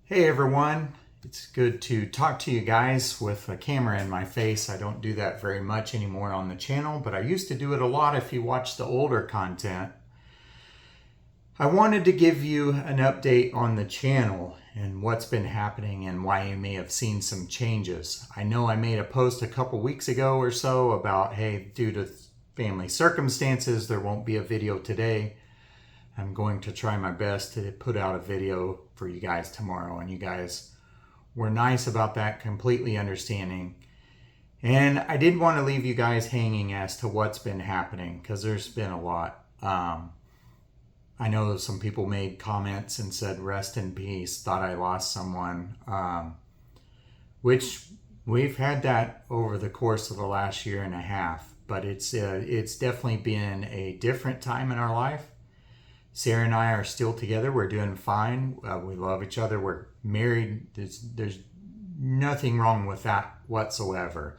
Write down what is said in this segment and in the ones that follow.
Hey everyone, it's good to talk to you guys with a camera in my face. I don't do that very much anymore on the channel, but I used to do it a lot if you watch the older content. I wanted to give you an update on the channel and what's been happening and why you may have seen some changes. I know I made a post a couple weeks ago or so about, hey, due to family circumstances, there won't be a video today. I'm going to try my best to put out a video for you guys tomorrow, and you guys were nice about that, completely understanding. And I didn't want to leave you guys hanging as to what's been happening, because there's been a lot. I know some people made comments and said rest in peace, thought I lost someone, which we've had that over the course of the last year and a half, but it's definitely been a different time in our life. Sarah and I are still together. We're doing fine. We love each other. We're married. There's nothing wrong with that whatsoever.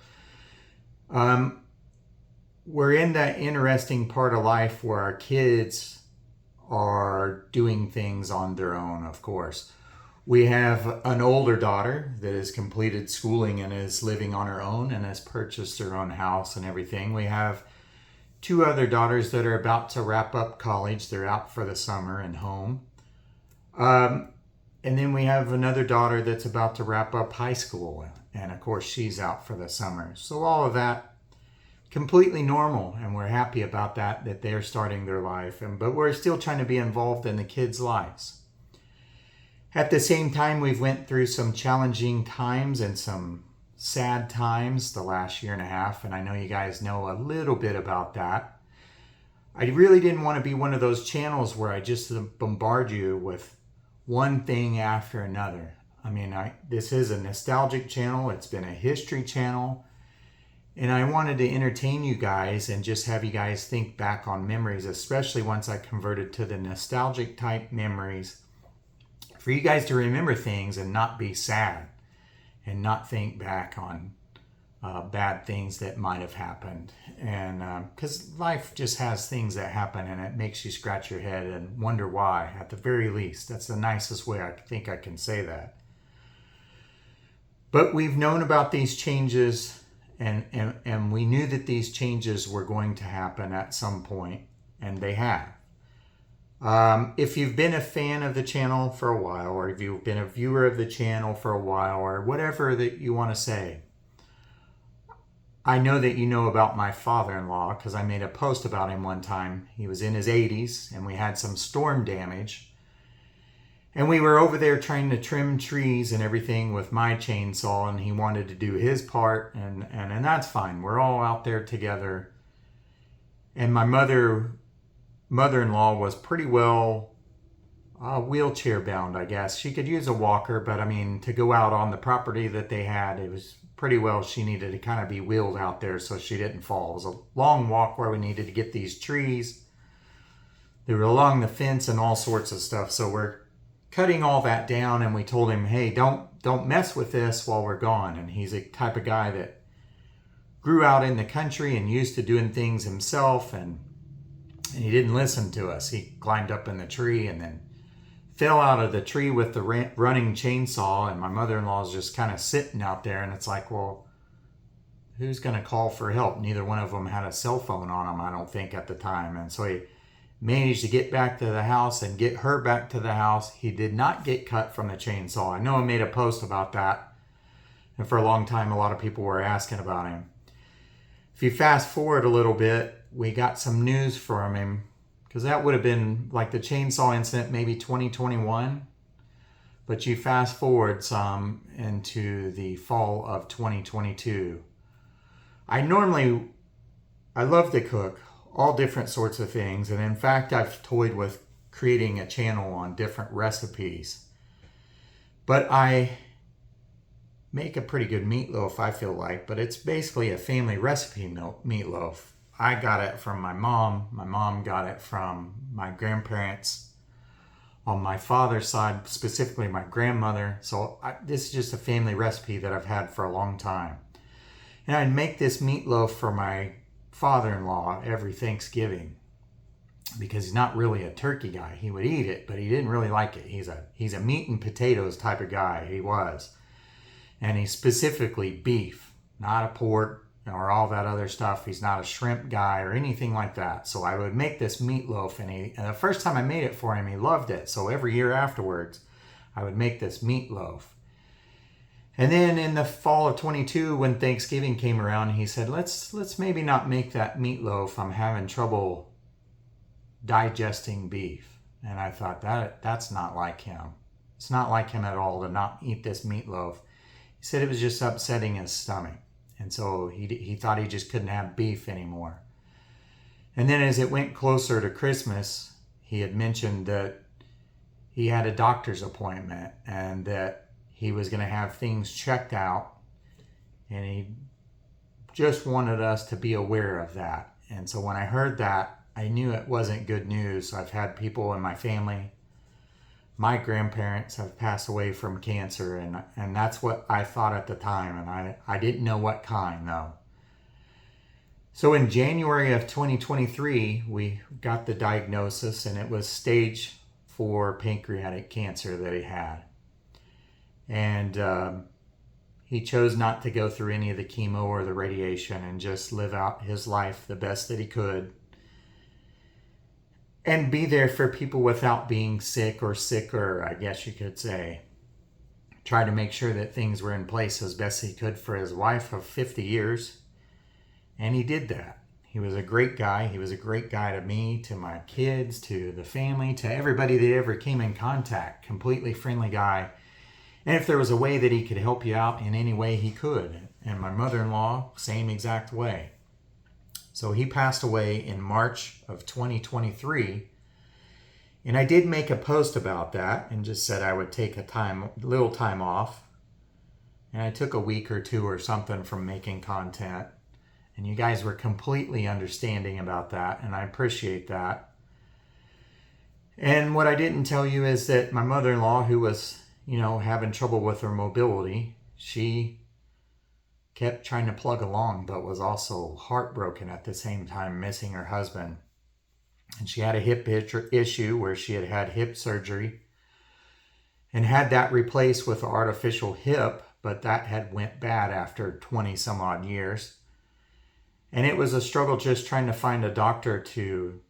We're in that interesting part of life where our kids are doing things on their own, of course. We have an older daughter that has completed schooling and is living on her own and has purchased her own house and everything. We have two other daughters that are about to wrap up college. They're out for the summer and home. And then we have another daughter that's about to wrap up high school. And of course, she's out for the summer. So all of that, completely normal. And we're happy about that they're starting their life. But we're still trying to be involved in the kids' lives. At the same time, we've went through some challenging times and some sad times the last year and a half, and I know you guys know a little bit about that. I really didn't want to be one of those channels where I just bombard you with one thing after another. I mean, this is a nostalgic channel. It's been a history channel, and I wanted to entertain you guys and just have you guys think back on memories, especially once I converted to the nostalgic type memories, for you guys to remember things and not be sad and not think back on bad things that might have happened. And because life just has things that happen and it makes you scratch your head and wonder why, at the very least. That's the nicest way I think I can say that. But we've known about these changes, and we knew that these changes were going to happen at some point, and they have. If you've been a fan of the channel for a while, or if you've been a viewer of the channel for a while, or whatever that you want to say, I know that you know about my father-in-law because I made a post about him one time. He was in his 80s and we had some storm damage. And we were over there trying to trim trees and everything with my chainsaw, and he wanted to do his part, and that's fine. We're all out there together. And my mother-in-law was pretty well wheelchair bound, I guess. She could use a walker, but I mean, to go out on the property that they had, it was pretty well she needed to kind of be wheeled out there so she didn't fall. It was a long walk where we needed to get these trees. They were along the fence and all sorts of stuff. So we're cutting all that down, and we told him, hey, don't mess with this while we're gone. And he's a type of guy that grew out in the country and used to doing things himself, and he didn't listen to us. He climbed up in the tree and then fell out of the tree with the running chainsaw, and my mother-in-law is just kind of sitting out there, and it's like, well, who's going to call for help? Neither one of them had a cell phone on them, I don't think, at the time. And so he managed to get back to the house and get her back to the house. He did not get cut from the chainsaw. I know I made a post about that, and for a long time a lot of people were asking about him. If you fast forward a little bit, we got some news from him, because that would have been like the chainsaw incident, maybe 2021. But you fast forward some into the fall of 2022. I love to cook all different sorts of things. And in fact, I've toyed with creating a channel on different recipes. But I make a pretty good meatloaf, I feel like. But it's basically a family recipe meatloaf. I got it from my mom. My mom got it from my grandparents. On my father's side, specifically my grandmother. So this is just a family recipe that I've had for a long time. And I'd make this meatloaf for my father-in-law every Thanksgiving. because he's not really a turkey guy. He would eat it, but he didn't really like it. He's a meat and potatoes type of guy. He was. And he's specifically beef, not a pork or all that other stuff. He's not a shrimp guy or anything like that. So I would make this meatloaf, and the first time I made it for him, he loved it. So every year afterwards, I would make this meatloaf. And then in the fall of 22, when Thanksgiving came around, he said, let's maybe not make that meatloaf. I'm having trouble digesting beef. And I thought, that's not like him. It's not like him at all to not eat this meatloaf. He said it was just upsetting his stomach. And so he thought he just couldn't have beef anymore. And then as it went closer to Christmas, he had mentioned that he had a doctor's appointment and that he was going to have things checked out. And he just wanted us to be aware of that. And so when I heard that, I knew it wasn't good news. I've had people in my family, my grandparents have passed away from cancer, and that's what I thought at the time, and I didn't know what kind, though. So in January of 2023, we got the diagnosis, and it was stage 4 pancreatic cancer that he had. And he chose not to go through any of the chemo or the radiation and just live out his life the best that he could. And be there for people without being sick or sicker, I guess you could say. Try to make sure that things were in place as best he could for his wife of 50 years. And he did that. He was a great guy. He was a great guy to me, to my kids, to the family, to everybody that ever came in contact. Completely friendly guy. And if there was a way that he could help you out in any way, he could. And my mother-in-law, same exact way. So he passed away in March of 2023. And I did make a post about that and just said I would take a little time off. And I took a week or two or something from making content. And you guys were completely understanding about that. And I appreciate that. And what I didn't tell you is that my mother-in-law, who was, having trouble with her mobility, she kept trying to plug along, but was also heartbroken at the same time, missing her husband. And she had a hip issue where she had hip surgery and had that replaced with an artificial hip, but that had went bad after 20 some odd years. And it was a struggle just trying to find a doctor to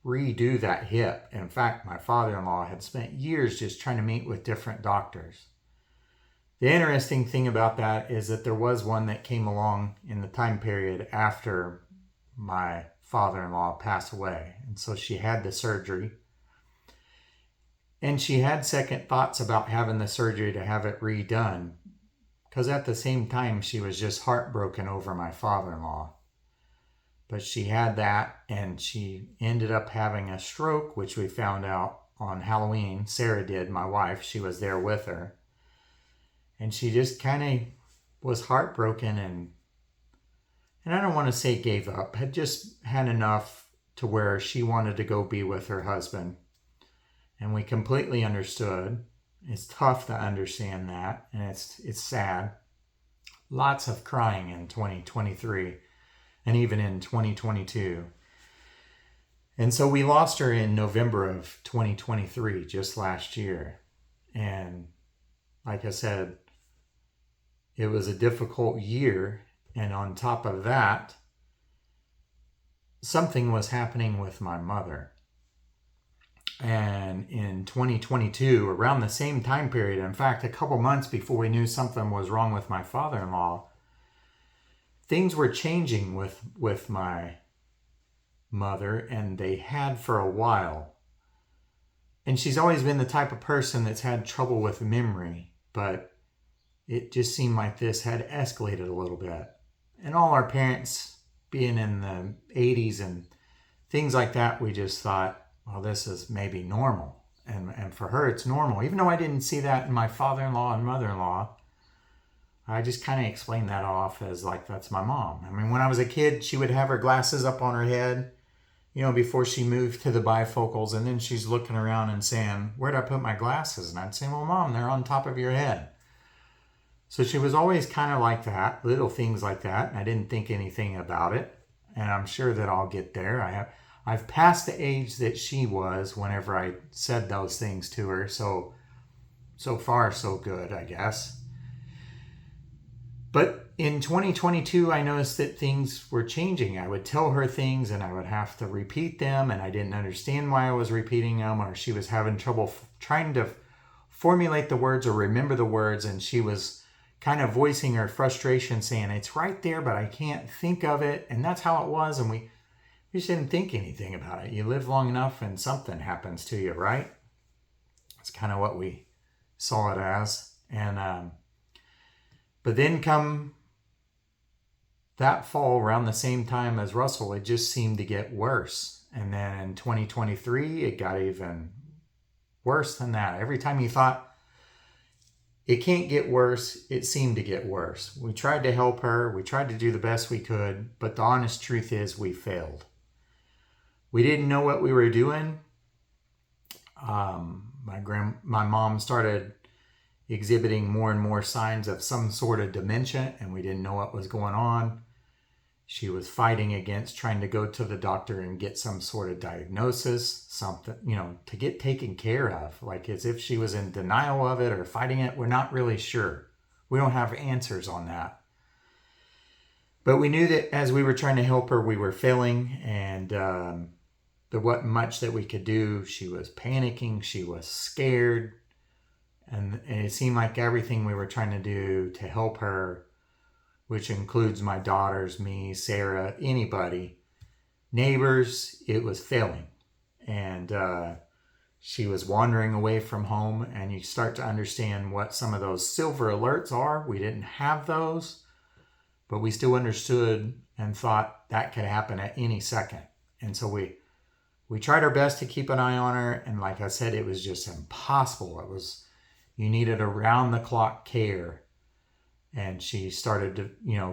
redo that hip. In fact, my father-in-law had spent years just trying to meet with different doctors. The interesting thing about that is that there was one that came along in the time period after my father-in-law passed away. And so she had the surgery. And she had second thoughts about having the surgery to have it redone. Because at the same time, she was just heartbroken over my father-in-law. But she had that, and she ended up having a stroke, which we found out on Halloween. Sarah did, my wife. She was there with her. And she just kind of was heartbroken and I don't want to say gave up, had just had enough to where she wanted to go be with her husband. And we completely understood. It's tough to understand that, and it's sad. Lots of crying in 2023 and even in 2022. And so we lost her in November of 2023, just last year. And like I said, it was a difficult year, and on top of that, something was happening with my mother. And in 2022, around the same time period, in fact, a couple months before we knew something was wrong with my father-in-law, things were changing with my mother, and they had for a while. And she's always been the type of person that's had trouble with memory, but it just seemed like this had escalated a little bit. And all our parents being in the 80s and things like that, we just thought, well, this is maybe normal. And for her, it's normal. Even though I didn't see that in my father-in-law and mother-in-law, I just kind of explained that off as like, that's my mom. I mean, when I was a kid, she would have her glasses up on her head, before she moved to the bifocals. And then she's looking around and saying, where'd I put my glasses? And I'd say, well, Mom, they're on top of your head. So she was always kind of like that, little things like that. And I didn't think anything about it. And I'm sure that I'll get there. I've passed the age that she was whenever I said those things to her. So far, so good, I guess. But in 2022, I noticed that things were changing. I would tell her things and I would have to repeat them, and I didn't understand why I was repeating them, or she was having trouble trying to formulate the words or remember the words, and she was kind of voicing her frustration, saying, it's right there, but I can't think of it. And that's how it was. And we just didn't think anything about it. You live long enough and something happens to you, right? That's kind of what we saw it as. And but then come that fall, around the same time as Russell, it just seemed to get worse. And then in 2023, it got even worse than that. Every time you thought it can't get worse, it seemed to get worse. We tried to help her. We tried to do the best we could. But the honest truth is we failed. We didn't know what we were doing. My mom started exhibiting more and more signs of some sort of dementia, and we didn't know what was going on. She was fighting against trying to go to the doctor and get some sort of diagnosis, something, to get taken care of, like as if she was in denial of it or fighting it. We're not really sure. We don't have answers on that. But we knew that as we were trying to help her, we were failing, and there wasn't much that we could do. She was panicking. She was scared. And it seemed like everything we were trying to do to help her, which includes my daughters, me, Sarah, anybody, neighbors, it was failing. And she was wandering away from home. And you start to understand what some of those silver alerts are. We didn't have those, but we still understood and thought that could happen at any second. And so we tried our best to keep an eye on her. And like I said, it was just impossible. You needed around-the-clock care. And she started to,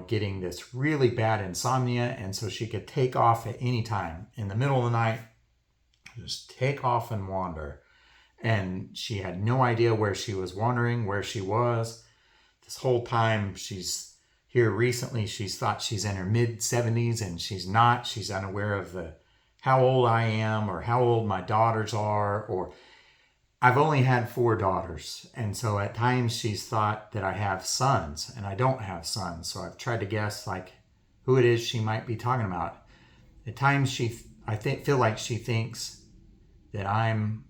getting this really bad insomnia. And so she could take off at any time. In the middle of the night, just take off and wander. And she had no idea where she was wandering, where she was. This whole time she's here recently, she's thought she's in her mid-70s, and she's not. She's unaware of how old I am or how old my daughters are, or I've only had 4 daughters, and so at times she's thought that I have sons, and I don't have sons. So I've tried to guess who it is she might be talking about. At times I feel like she thinks that I'm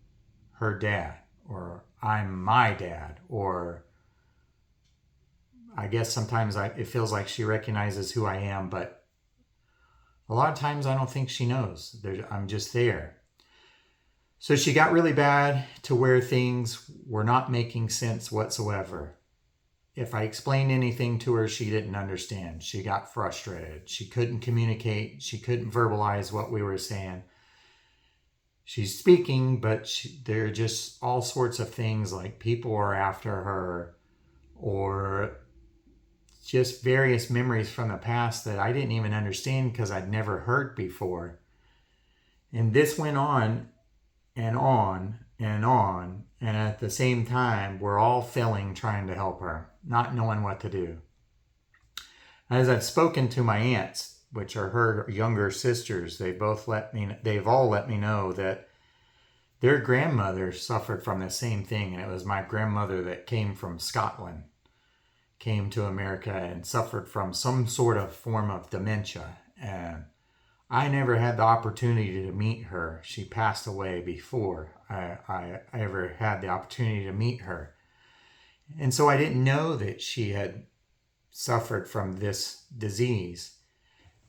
her dad, or I'm my dad, or I guess sometimes it feels like she recognizes who I am, but a lot of times I don't think she knows. I'm just there. So she got really bad to where things were not making sense whatsoever. If I explained anything to her, she didn't understand. She got frustrated. She couldn't communicate. She couldn't verbalize what we were saying. She's speaking, but there are just all sorts of things like people are after her, or just various memories from the past that I didn't even understand because I'd never heard before. And this went on and on and on, and at the same time we're all failing trying to help her, not knowing what to do. As I've spoken to my aunts, which are her younger sisters, they've all let me know that their grandmother suffered from the same thing. And it was my grandmother that came from Scotland, came to America and suffered from some sort of form of dementia. And I never had the opportunity to meet her. She passed away before I ever had the opportunity to meet her. And so I didn't know that she had suffered from this disease.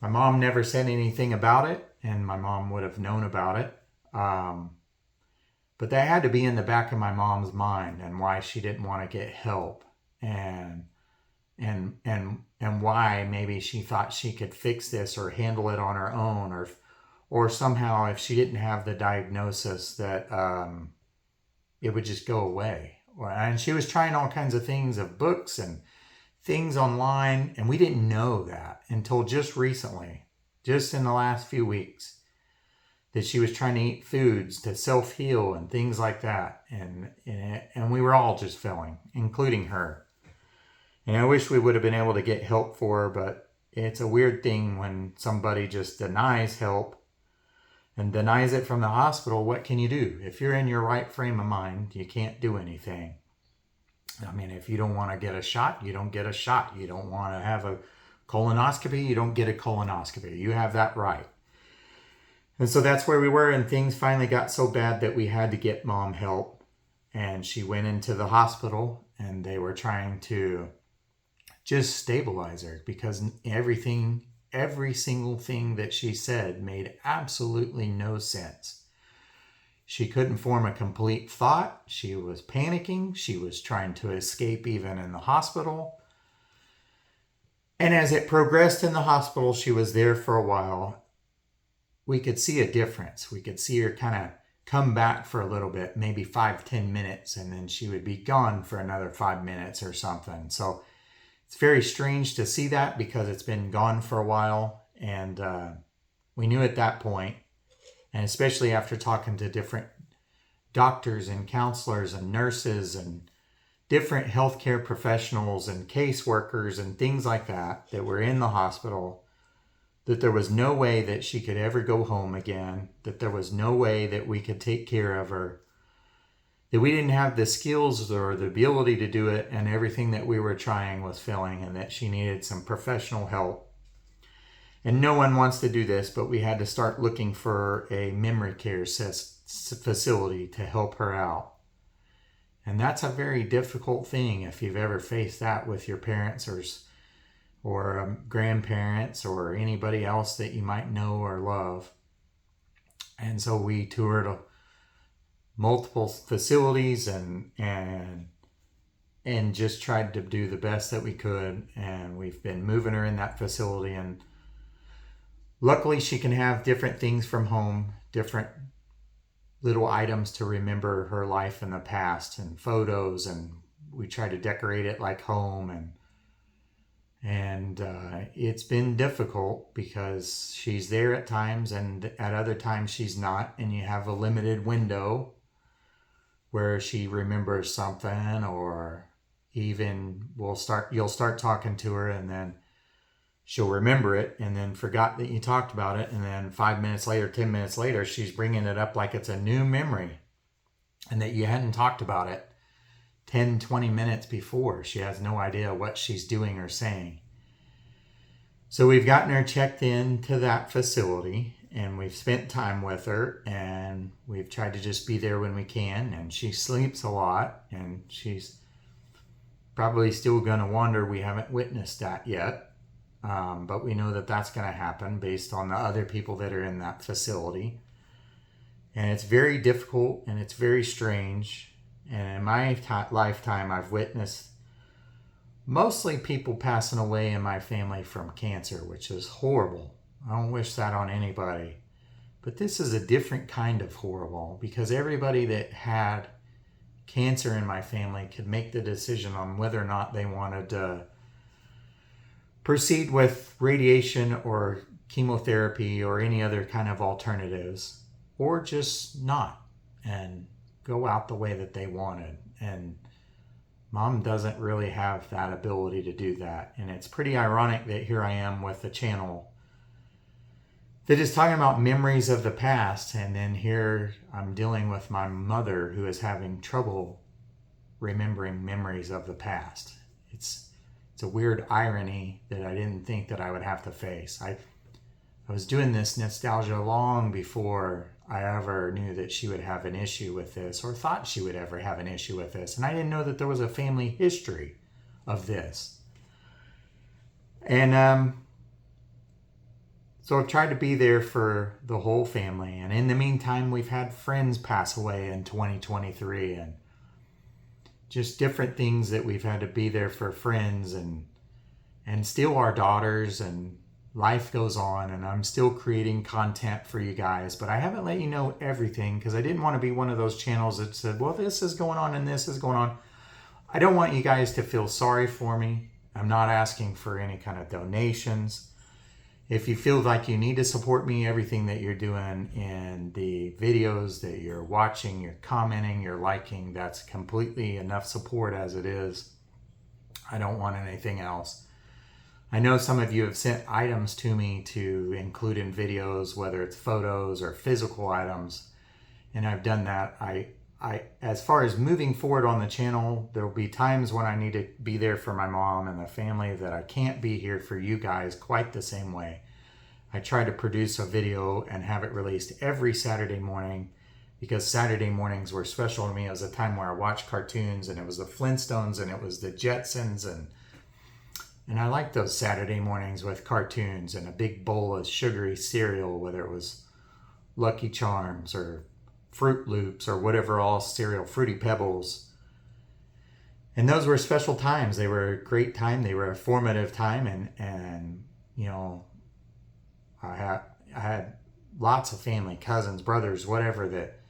My mom never said anything about it, and my mom would have known about it. But that had to be in the back of my mom's mind, and why she didn't want to get help, and why maybe she thought she could fix this or handle it on her own, or somehow if she didn't have the diagnosis that it would just go away. And she was trying all kinds of things, of books and things online, and we didn't know that until just recently, just in the last few weeks, that she was trying to eat foods to self-heal and things like that. And we were all just failing, including her. And I wish we would have been able to get help for her, but it's a weird thing when somebody just denies help. and denies it from the hospital, what can you do? If you're in your right frame of mind, you can't do anything. I mean, if you don't want to get a shot, you don't get a shot. You don't want to have a colonoscopy, you don't get a colonoscopy. You have that right. And so that's where we were, and things finally got so bad that we had to get mom help. And she went into the hospital, and they were trying to just stabilize her because every single thing that she said made absolutely no sense. She couldn't form a complete thought. She was panicking. She was trying to escape even in the hospital. And as it progressed in the hospital, she was there for a while. We could see a difference. We could see her kind of come back for a little bit, maybe 5-10 minutes, and then she would be gone for another 5 minutes or something. So it's very strange to see that because it's been gone for a while. And we knew at that point, and especially after talking to different doctors and counselors and nurses and different healthcare professionals and caseworkers and things like that were in the hospital, that there was no way that she could ever go home again, that there was no way that we could take care of her, that we didn't have the skills or the ability to do it, and everything that we were trying was failing, and that she needed some professional help. And no one wants to do this, but we had to start looking for a memory care facility to help her out. And that's a very difficult thing if you've ever faced that with your parents or grandparents or anybody else that you might know or love. And so we toured multiple facilities and just tried to do the best that we could. And we've been moving her in that facility, and luckily she can have different things from home, different little items to remember her life in the past and photos, and we try to decorate it like home. And it's been difficult because she's there at times and at other times she's not, and you have a limited window where she remembers something, or even you'll start talking to her and then she'll remember it and then forgot that you talked about it, and then 5 minutes later, 10 minutes later, she's bringing it up like it's a new memory and that you hadn't talked about it 10, 20 minutes before. She has no idea what she's doing or saying. So we've gotten her checked into that facility, and we've spent time with her, and we've tried to just be there when we can. And she sleeps a lot, and she's probably still going to wander. We haven't witnessed that yet, but we know that that's going to happen based on the other people that are in that facility. And it's very difficult, and it's very strange. And in my lifetime, I've witnessed mostly people passing away in my family from cancer, which is horrible. I don't wish that on anybody. But this is a different kind of horrible, because everybody that had cancer in my family could make the decision on whether or not they wanted to proceed with radiation or chemotherapy or any other kind of alternatives, or just not and go out the way that they wanted. And Mom doesn't really have that ability to do that. And it's pretty ironic that here I am with a channel that is talking about memories of the past, and then here I'm dealing with my mother who is having trouble remembering memories of the past. It's a weird irony that I didn't think that I would have to face. I was doing this nostalgia long before I ever knew that she would have an issue with this, or thought she would ever have an issue with this. And I didn't know that there was a family history of this. And so I've tried to be there for the whole family. And in the meantime, we've had friends pass away in 2023, and just different things that we've had to be there for friends and still our daughters, and life goes on, and I'm still creating content for you guys, but I haven't let you know everything because I didn't want to be one of those channels that said, well, this is going on and this is going on. I don't want you guys to feel sorry for me. I'm not asking for any kind of donations. If you feel like you need to support me, everything that you're doing in the videos that you're watching, you're commenting, you're liking, that's completely enough support as it is. I don't want anything else. I know some of you have sent items to me to include in videos, whether it's photos or physical items, and I've done that. As far as moving forward on the channel, there will be times when I need to be there for my mom and the family that I can't be here for you guys quite the same way. I try to produce a video and have it released every Saturday morning, because Saturday mornings were special to me. It was a time where I watched cartoons, and it was the Flintstones and it was the Jetsons, and I liked those Saturday mornings with cartoons and a big bowl of sugary cereal, whether it was Lucky Charms or Fruit Loops or whatever all cereal, Fruity Pebbles. And those were special times. They were a great time. They were a formative time, and you know, I had lots of family, cousins, brothers, whatever, that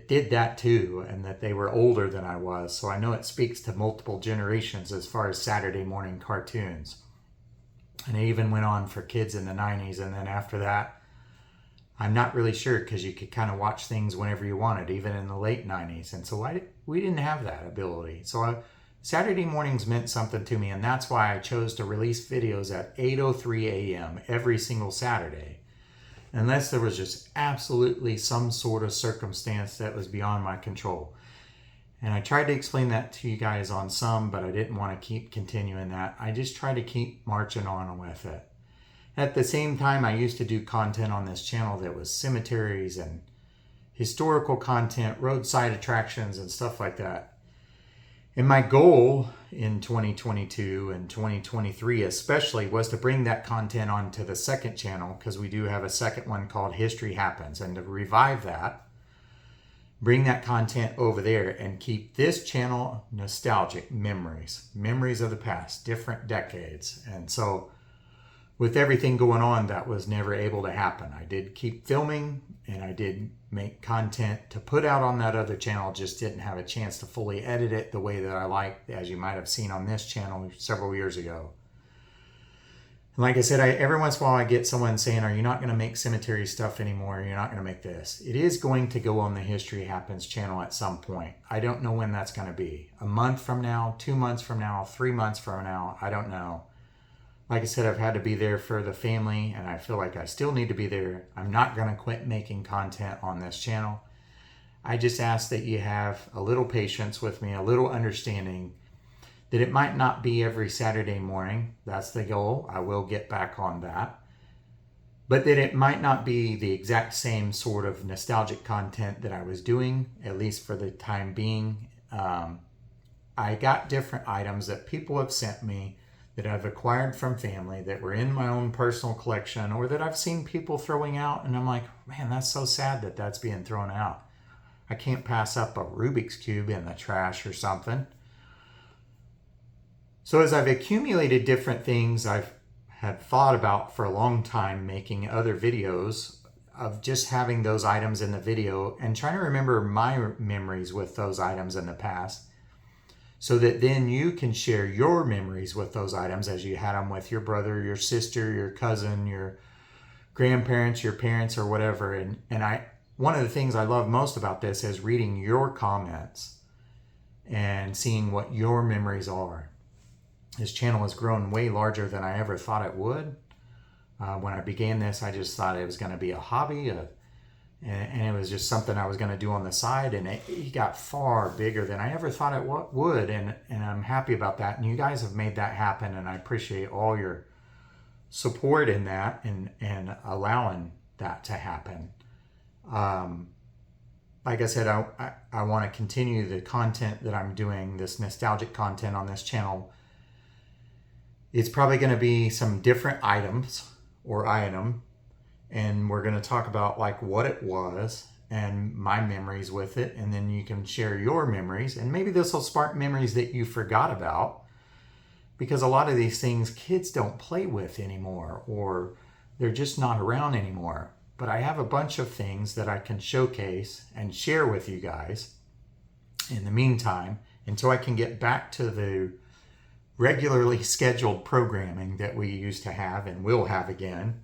did that too, and that they were older than I was. So I know it speaks to multiple generations as far as Saturday morning cartoons. And it even went on for kids in the 90s, and then after that, I'm not really sure, because you could kind of watch things whenever you wanted, even in the late 90s. And so we didn't have that ability. So Saturday mornings meant something to me, and that's why I chose to release videos at 8:03 a.m. every single Saturday, unless there was just absolutely some sort of circumstance that was beyond my control. And I tried to explain that to you guys on some, but I didn't want to keep continuing that. I just tried to keep marching on with it. At the same time, I used to do content on this channel that was cemeteries and historical content, roadside attractions, and stuff like that. And my goal in 2022 and 2023 especially was to bring that content onto the second channel, because we do have a second one called History Happens, and to revive that, bring that content over there and keep this channel nostalgic, memories of the past, different decades. And so with everything going on, that was never able to happen. I did keep filming, and I did make content to put out on that other channel, just didn't have a chance to fully edit it the way that I liked, as you might have seen on this channel several years ago. And like I said, every once in a while I get someone saying, are you not going to make cemetery stuff anymore? You're not going to make this. It is going to go on the History Happens channel at some point. I don't know when that's going to be. A month from now, 2 months from now, 3 months from now, I don't know. Like I said, I've had to be there for the family, and I feel like I still need to be there. I'm not going to quit making content on this channel. I just ask that you have a little patience with me, a little understanding that it might not be every Saturday morning. That's the goal. I will get back on that. But that it might not be the exact same sort of nostalgic content that I was doing, at least for the time being. I got different items that people have sent me that I've acquired from family that were in my own personal collection, or that I've seen people throwing out, and I'm like, man, that's so sad that that's being thrown out. I can't pass up a Rubik's Cube in the trash or something. So as I've accumulated different things, I've had thought about for a long time making other videos of just having those items in the video and trying to remember my memories with those items in the past, so that then you can share your memories with those items as you had them with your brother, your sister, your cousin, your grandparents, your parents, or whatever. And one of the things I love most about this is reading your comments and seeing what your memories are. This channel has grown way larger than I ever thought it would. When I began this, I just thought it was going to be a hobby, and it was just something I was going to do on the side, and it got far bigger than I ever thought it would, and I'm happy about that. And you guys have made that happen, and I appreciate all your support in that and allowing that to happen. Like I said, I want to continue the content that I'm doing, this nostalgic content on this channel. It's probably going to be some different items or item, and we're going to talk about like what it was and my memories with it, and then you can share your memories, and maybe this will spark memories that you forgot about, because a lot of these things kids don't play with anymore, or they're just not around anymore. But I have a bunch of things that I can showcase and share with you guys in the meantime, until I can get back to the regularly scheduled programming that we used to have and will have again.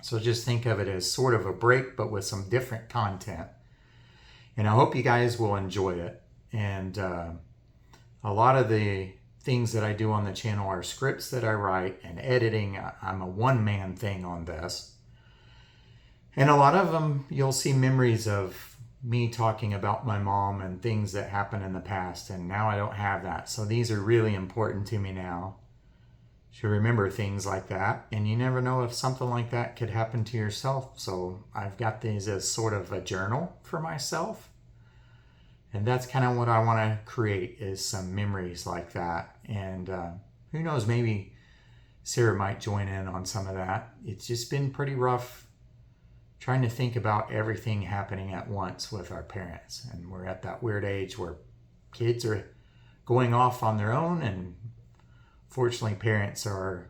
So just think of it as sort of a break, but with some different content. And I hope you guys will enjoy it. And a lot of the things that I do on the channel are scripts that I write and editing. I'm a one-man thing on this. And a lot of them, you'll see memories of me talking about my mom and things that happened in the past. And now I don't have that. So these are really important to me now, to remember things like that. And you never know if something like that could happen to yourself. So I've got these as sort of a journal for myself. And that's kind of what I want to create, is some memories like that. And who knows, maybe Sarah might join in on some of that. It's just been pretty rough trying to think about everything happening at once with our parents. And we're at that weird age where kids are going off on their own, and fortunately parents are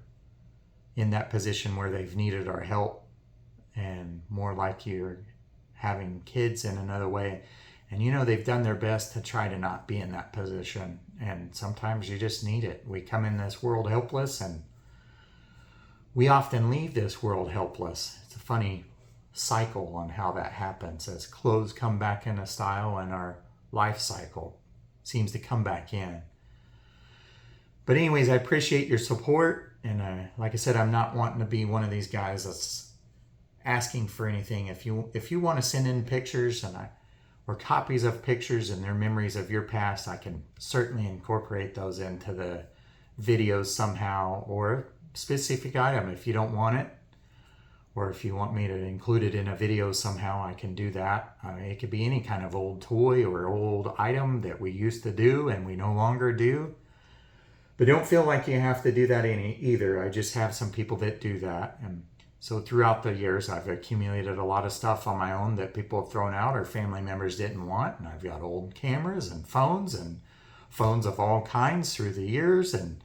in that position where they've needed our help, and more like you're having kids in another way. And they've done their best to try to not be in that position. And sometimes you just need it. We come in this world helpless, and we often leave this world helpless. It's a funny cycle on how that happens, as clothes come back into style and our life cycle seems to come back in. But anyways, I appreciate your support. And like I said, I'm not wanting to be one of these guys that's asking for anything. If you want to send in pictures or copies of pictures and their memories of your past, I can certainly incorporate those into the videos somehow, or a specific item if you don't want it, or if you want me to include it in a video somehow, I can do that. It could be any kind of old toy or old item that we used to do and we no longer do. But don't feel like you have to do that either. I just have some people that do that. And so throughout the years, I've accumulated a lot of stuff on my own that people have thrown out or family members didn't want. And I've got old cameras and phones of all kinds through the years, and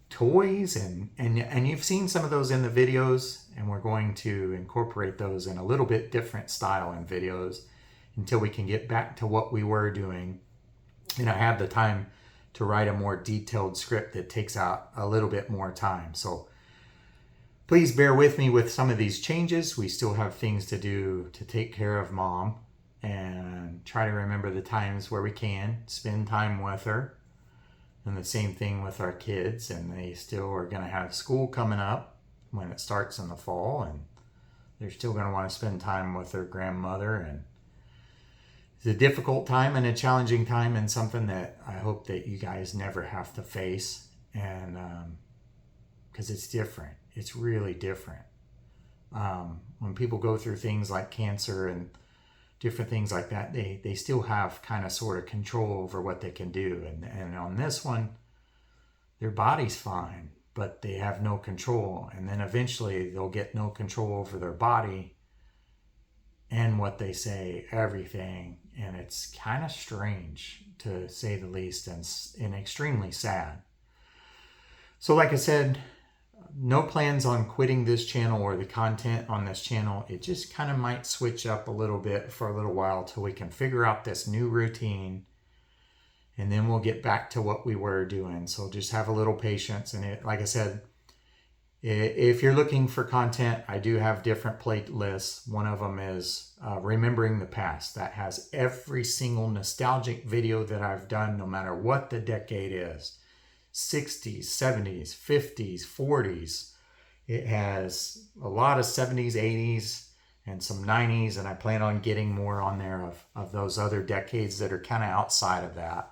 toys. And you've seen some of those in the videos, and we're going to incorporate those in a little bit different style in videos until we can get back to what we were doing. And I have the time to write a more detailed script that takes out a little bit more time. So please bear with me with some of these changes. We still have things to do to take care of Mom, and try to remember the times where we can spend time with her. And the same thing with our kids, and they still are going to have school coming up when it starts in the fall, and they're still going to want to spend time with their grandmother. And it's a difficult time and a challenging time, and something that I hope that you guys never have to face. And because it's different. It's really different. When people go through things like cancer and different things like that, they still have kind of sort of control over what they can do. And on this one, their body's fine, but they have no control. And then eventually they'll get no control over their body and what they say, everything. And it's kind of strange, to say the least, and extremely sad. So like I said, no plans on quitting this channel or the content on this channel. It just kind of might switch up a little bit for a little while till we can figure out this new routine, and then we'll get back to what we were doing. So just have a little patience. And like I said, if you're looking for content, I do have different playlists. One of them is Remembering the Past. That has every single nostalgic video that I've done, no matter what the decade is. 60s, 70s, 50s, 40s. It has a lot of 70s, 80s, and some 90s, and I plan on getting more on there of those other decades that are kind of outside of that.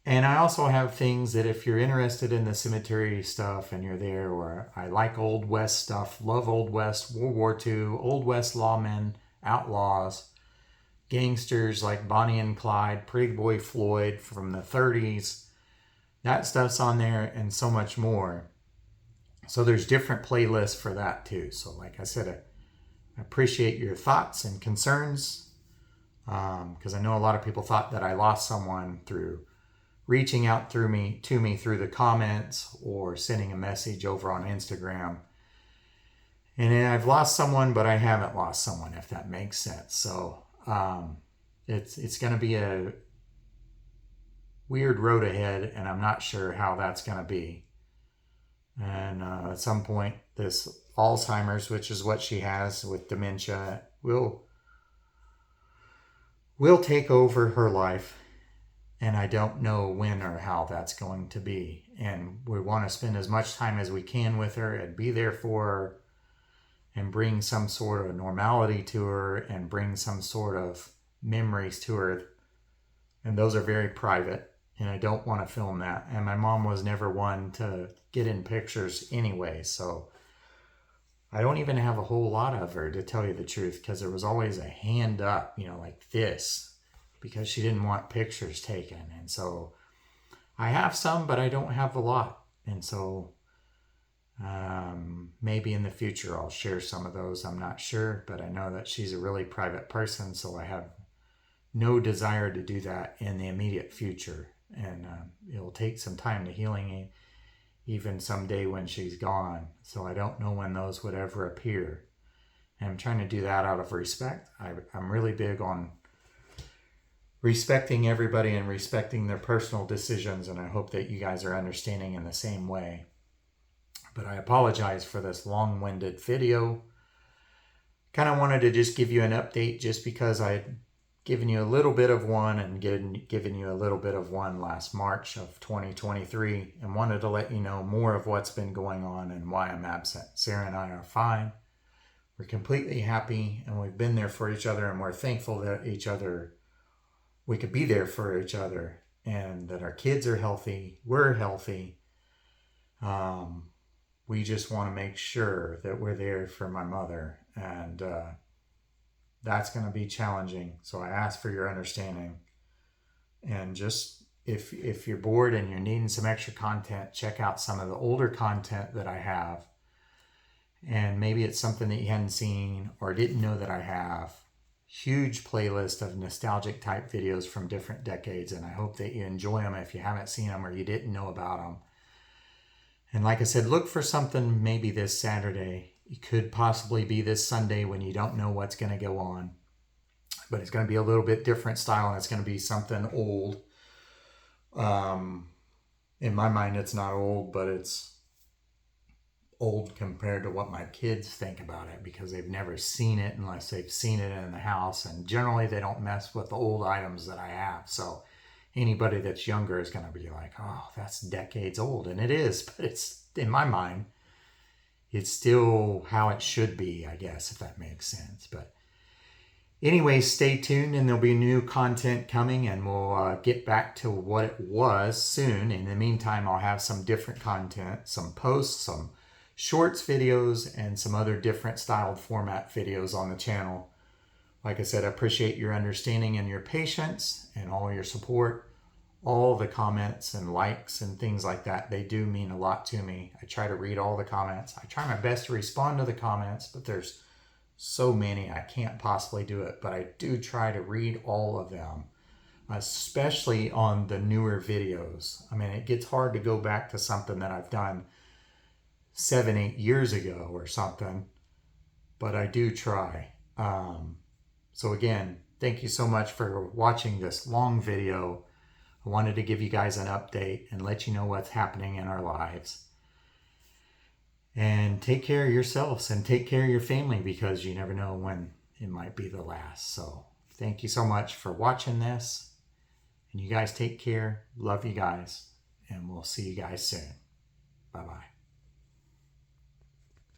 And I also have things that if you're interested in the cemetery stuff and you're there, or I like Old West stuff, love Old West, World War II, Old West lawmen, outlaws, gangsters like Bonnie and Clyde, Pretty Boy Floyd from the 30s, that stuff's on there, and so much more. So there's different playlists for that too. So like I said, I appreciate your thoughts and concerns, because I know a lot of people thought that I lost someone through reaching out to me through the comments or sending a message over on Instagram. And I've lost someone, but I haven't lost someone, if that makes sense. So it's going to be a weird road ahead, and I'm not sure how that's going to be. And at some point, this Alzheimer's, which is what she has with dementia, will take over her life. And I don't know when or how that's going to be. And we want to spend as much time as we can with her and be there for her and bring some sort of normality to her and bring some sort of memories to her. And those are very private, and I don't want to film that. And my mom was never one to get in pictures anyway, so I don't even have a whole lot of her, to tell you the truth, because there was always a hand up, like this, because she didn't want pictures taken. And so I have some, but I don't have a lot. And so maybe in the future I'll share some of those. I'm not sure, but I know that she's a really private person, so I have no desire to do that in the immediate future. And it'll take some time to healing, even someday when she's gone. So I don't know when those would ever appear. And I'm trying to do that out of respect. I'm really big on respecting everybody and respecting their personal decisions, and I hope that you guys are understanding in the same way. But I apologize for this long-winded video. Kind of wanted to just give you an update, just because I had given you a little bit of one and given you a little bit of one last March of 2023, and wanted to let you know more of what's been going on and why I'm absent. Sarah and I are fine. We're completely happy, and we've been there for each other, and we're thankful that we could be there for each other, and that our kids are healthy, we're healthy. We just want to make sure that we're there for my mother, and that's going to be challenging. So I ask for your understanding. And just if you're bored and you're needing some extra content, check out some of the older content that I have. And maybe it's something that you hadn't seen or didn't know that I have. Huge playlist of nostalgic type videos from different decades, and I hope that you enjoy them if you haven't seen them or you didn't know about them. And like I said, look for something maybe this Saturday. It could possibly be this Sunday when you don't know what's going to go on. But it's going to be a little bit different style, and it's going to be something old. In my mind, it's not old, but it's old compared to what my kids think about it, because they've never seen it unless they've seen it in the house. And generally, they don't mess with the old items that I have. So anybody that's younger is going to be like, oh, that's decades old. And it is, but it's, in my mind, it's still how it should be, I guess, if that makes sense. But anyway, stay tuned, and there'll be new content coming, and we'll get back to what it was soon. In the meantime, I'll have some different content, some posts, some shorts videos, and some other different styled format videos on the channel. Like I said, I appreciate your understanding and your patience and all your support. All the comments and likes and things like that, they do mean a lot to me. I try to read all the comments. I try my best to respond to the comments, but there's so many I can't possibly do it. But I do try to read all of them, especially on the newer videos. I mean, it gets hard to go back to something that I've done 7-8 years ago or something, but I do try. So again, thank you so much for watching this long video. I wanted to give you guys an update and let you know what's happening in our lives. And take care of yourselves and take care of your family, because you never know when it might be the last. So thank you so much for watching this. And you guys take care. Love you guys. And we'll see you guys soon. Bye-bye.